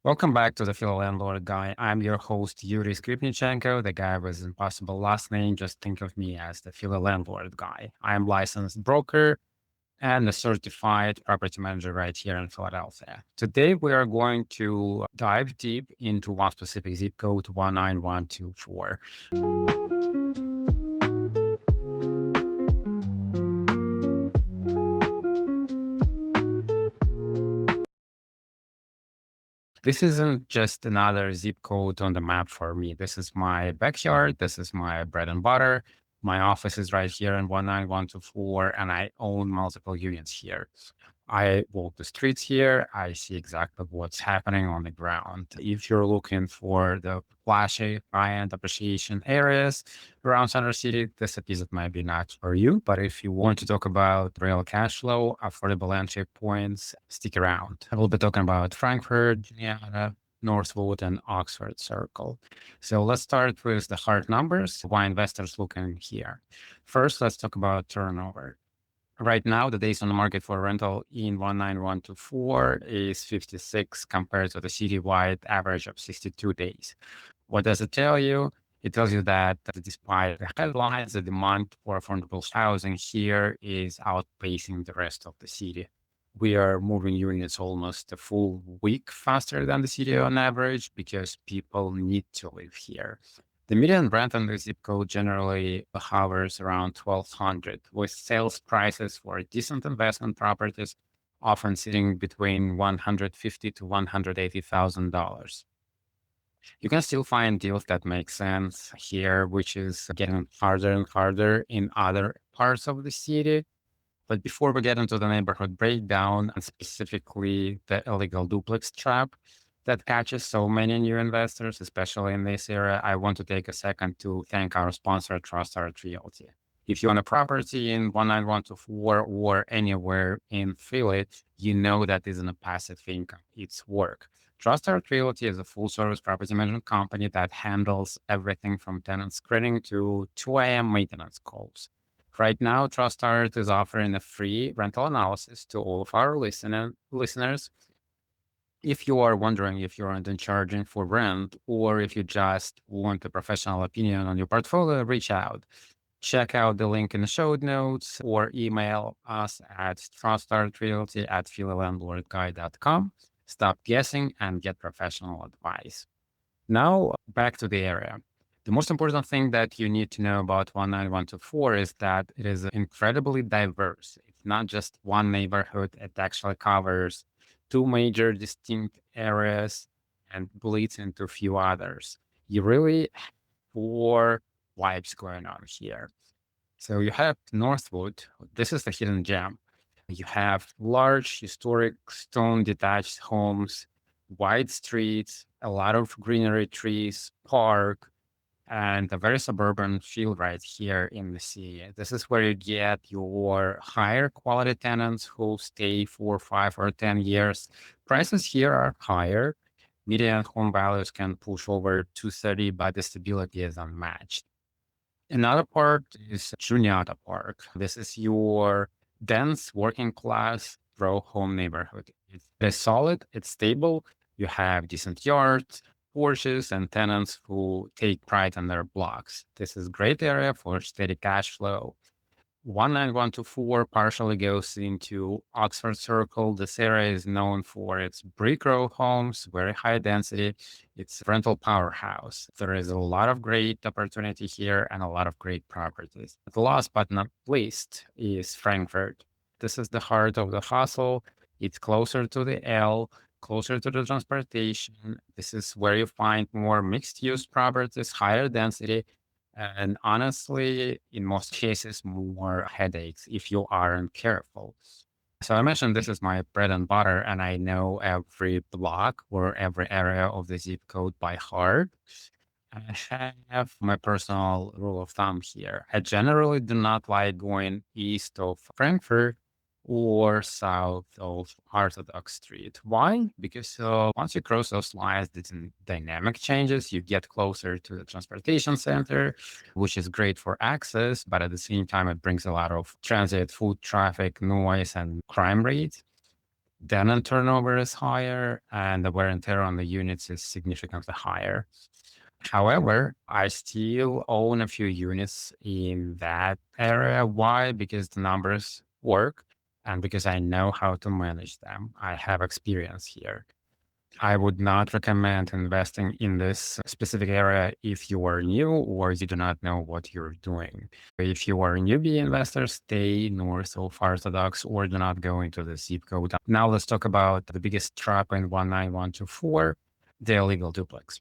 Welcome back to the Philly Landlord Guy. I'm your host, Yuriy Skripnichenko, the guy with impossible last name. Just think of me as the Philly Landlord Guy. I'm licensed broker and a certified property manager right here in Philadelphia. Today, we are going to dive deep into one specific zip code, 19124. This isn't just another zip code on the map for me. This is my backyard. This is my bread and butter. My office is right here in 19124, and I own multiple units here. I walk the streets here. I see exactly what's happening on the ground. If you're looking for the flashy, high-end appreciation areas around Center City, this episode might be not for you. But if you want to talk about real cash flow, affordable entry points, stick around. I will be talking about Frankfurt, Juniata, Northwood, and Oxford Circle. So let's start with the hard numbers. Why investors looking here? First, let's talk about turnover. Right now, the days on the market for rental in 19124 is 56 compared to the citywide average of 62 days. What does it tell you? It tells you that despite the headlines, the demand for affordable housing here is outpacing the rest of the city. We are moving units almost a full week faster than the city on average because people need to live here. The median rent on the zip code generally hovers around 1,200, with sales prices for decent investment properties often sitting between 150 to $180,000. You can still find deals that make sense here, which is getting harder and harder in other parts of the city. But before we get into the neighborhood breakdown, and specifically the illegal duplex trap that catches so many new investors, especially in this area, I want to take a second to thank our sponsor, Trust Art Realty. If you own a property in 19124 or anywhere in Philly, you know that isn't a passive income, it's work. Trust Art Realty is a full service property management company that handles everything from tenant screening to 2 a.m. maintenance calls. Right now, TrustArt is offering a free rental analysis to all of our listeners. If you are wondering if you aren't in charging for rent or if you just want a professional opinion on your portfolio, reach out. Check out the link in the show notes or email us at trustartrealty at phillylandlordguy.com. Stop guessing and get professional advice. Now, back to the area. The most important thing that you need to know about 19124 is that it is incredibly diverse. It's not just one neighborhood, it actually covers two major distinct areas and bleeds into a few others. You really have four vibes going on here. So you have Northwood. This is the hidden gem. You have large, historic stone detached homes, wide streets, a lot of greenery trees, park, and a very suburban feel right here in the city. This is where you get your higher quality tenants who stay for 5 or 10 years. Prices here are higher. Median home values can push over 230, but the stability is unmatched. Another part is Juniata Park. This is your dense working class row home neighborhood. It's solid, it's stable. You have decent yards, porches, and tenants who take pride in their blocks. This is great area for steady cash flow. 19124 partially goes into Oxford Circle. This area is known for its brick row homes, very high density. It's a rental powerhouse. There is a lot of great opportunity here and a lot of great properties. The last but not least is Frankfurt. This is the heart of the hustle. It's closer to the L, closer to the transportation. This is where you find more mixed use properties, higher density, and honestly, in most cases, more headaches if you aren't careful. So I mentioned this is my bread and butter, and I know every block or every area of the zip code by heart. I have my personal rule of thumb here. I generally do not like going east of Frankfurt or south of Orthodox Street. Why? Because once you cross those lines, the dynamic changes. You get closer to the transportation center, which is great for access, but at the same time, it brings a lot of transit, foot traffic, noise, and crime rates. tenant turnover is higher, and the wear and tear on the units is significantly higher. However, I still own a few units in that area. Why? Because the numbers work and because I know how to manage them. I have experience here. I would not recommend investing in this specific area if you are new or you do not know what you're doing. If you are a newbie investor, stay north of Orthodox or do not go into the zip code. Now let's talk about the biggest trap in 19124, the illegal duplex.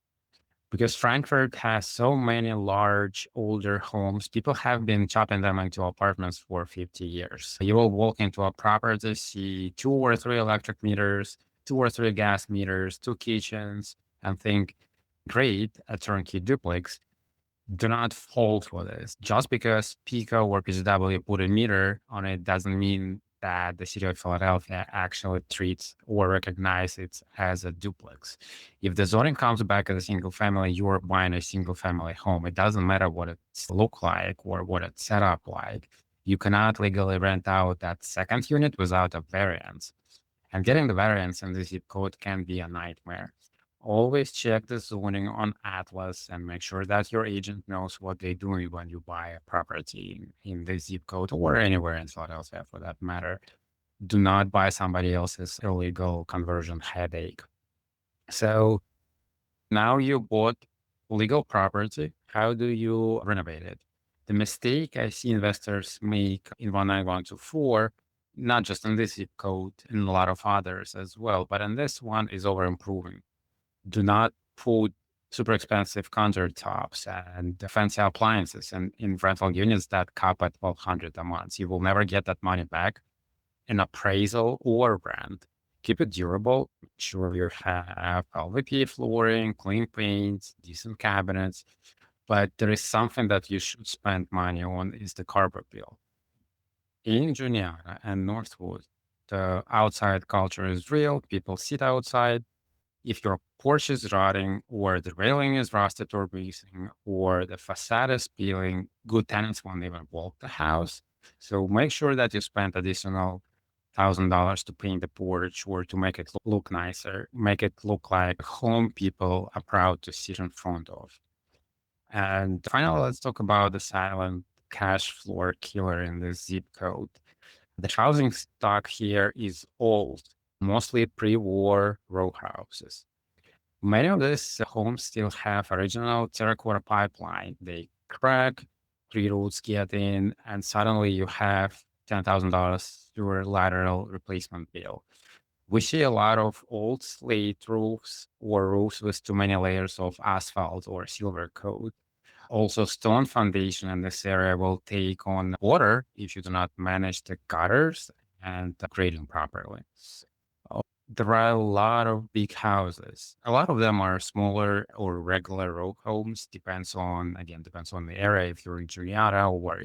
Because Frankfurt has so many large, older homes, people have been chopping them into apartments for 50 years. You will walk into a property, see 2 or 3 electric meters, 2 or 3 gas meters, 2 kitchens, and think, great, a turnkey duplex. Do not fall for this. Just because Pico or PCW put a meter on it doesn't mean that the city of Philadelphia actually treats or recognizes it as a duplex. If the zoning comes back as a single family, you are buying a single family home. It doesn't matter what it look like or what it's set up like. You cannot legally rent out that second unit without a variance. And getting the variance in the zip code can be a nightmare. Always check the zoning on Atlas and make sure that your agent knows what they're doing when you buy a property in the zip code or anywhere in Philadelphia for that matter. Do not buy somebody else's illegal conversion headache. So now you bought legal property. How do you renovate it? The mistake I see investors make in 19124, not just in this zip code, in a lot of others as well, but in this one is over improving. Do not put super expensive countertops and fancy appliances in rental units that cap at 1,200 a month. You will never get that money back in appraisal or rent. Keep it durable. Make sure you have LVP flooring, clean paints, decent cabinets. But there is something that you should spend money on is the carpet bill. In Juniata and Northwood, the outside culture is real. People sit outside. If your porch is rotting or the railing is rusted or missing or the facade is peeling, good tenants won't even walk the house. So make sure that you spend additional $1,000 to paint the porch or to make it look nicer, make it look like a home people are proud to sit in front of. And finally, let's talk about the silent cash floor killer in the zip code. The housing stock here is old, mostly pre-war row houses. Many of these homes still have original terracotta pipeline. They crack, tree roots get in, and suddenly you have $10,000 your lateral replacement bill. We see a lot of old slate roofs or roofs with too many layers of asphalt or silver coat. Also, stone foundation in this area will take on water if you do not manage the gutters and grading properly. There are a lot of big houses. A lot of them are smaller or regular row homes. Depends on the area. If you're in Juniata or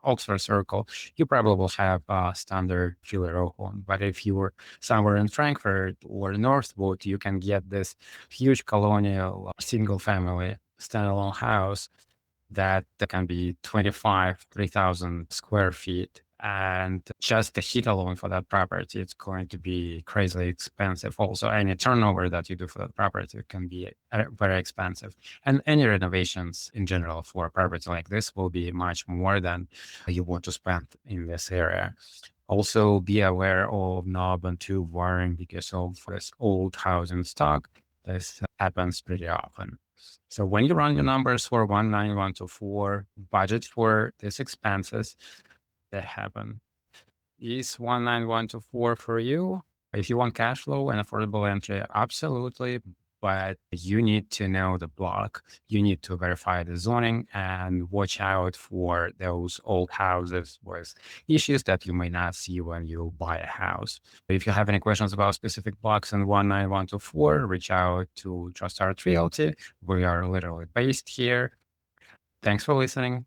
Oxford Circle, you probably will have a standard filler row home. But if you're somewhere in Frankfurt or Northwood, you can get this huge colonial single family standalone house that can be 3,000 square feet. And just the heat alone for that property, it's going to be crazy expensive. Also, any turnover that you do for that property can be very expensive. And any renovations in general for a property like this will be much more than you want to spend in this area. Also, be aware of knob and tube wiring because of this old housing stock. This happens pretty often. So when you run your numbers for 19124, budget for these expenses that happen. Is 19124 for you? If you want cash flow and affordable entry, absolutely. But you need to know the block. You need to verify the zoning and watch out for those old houses with issues that you may not see when you buy a house. If you have any questions about specific blocks in 19124, reach out to Trust Art Realty. We are literally based here. Thanks for listening.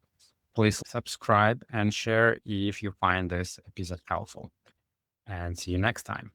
Please subscribe and share if you find this episode helpful. And see you next time.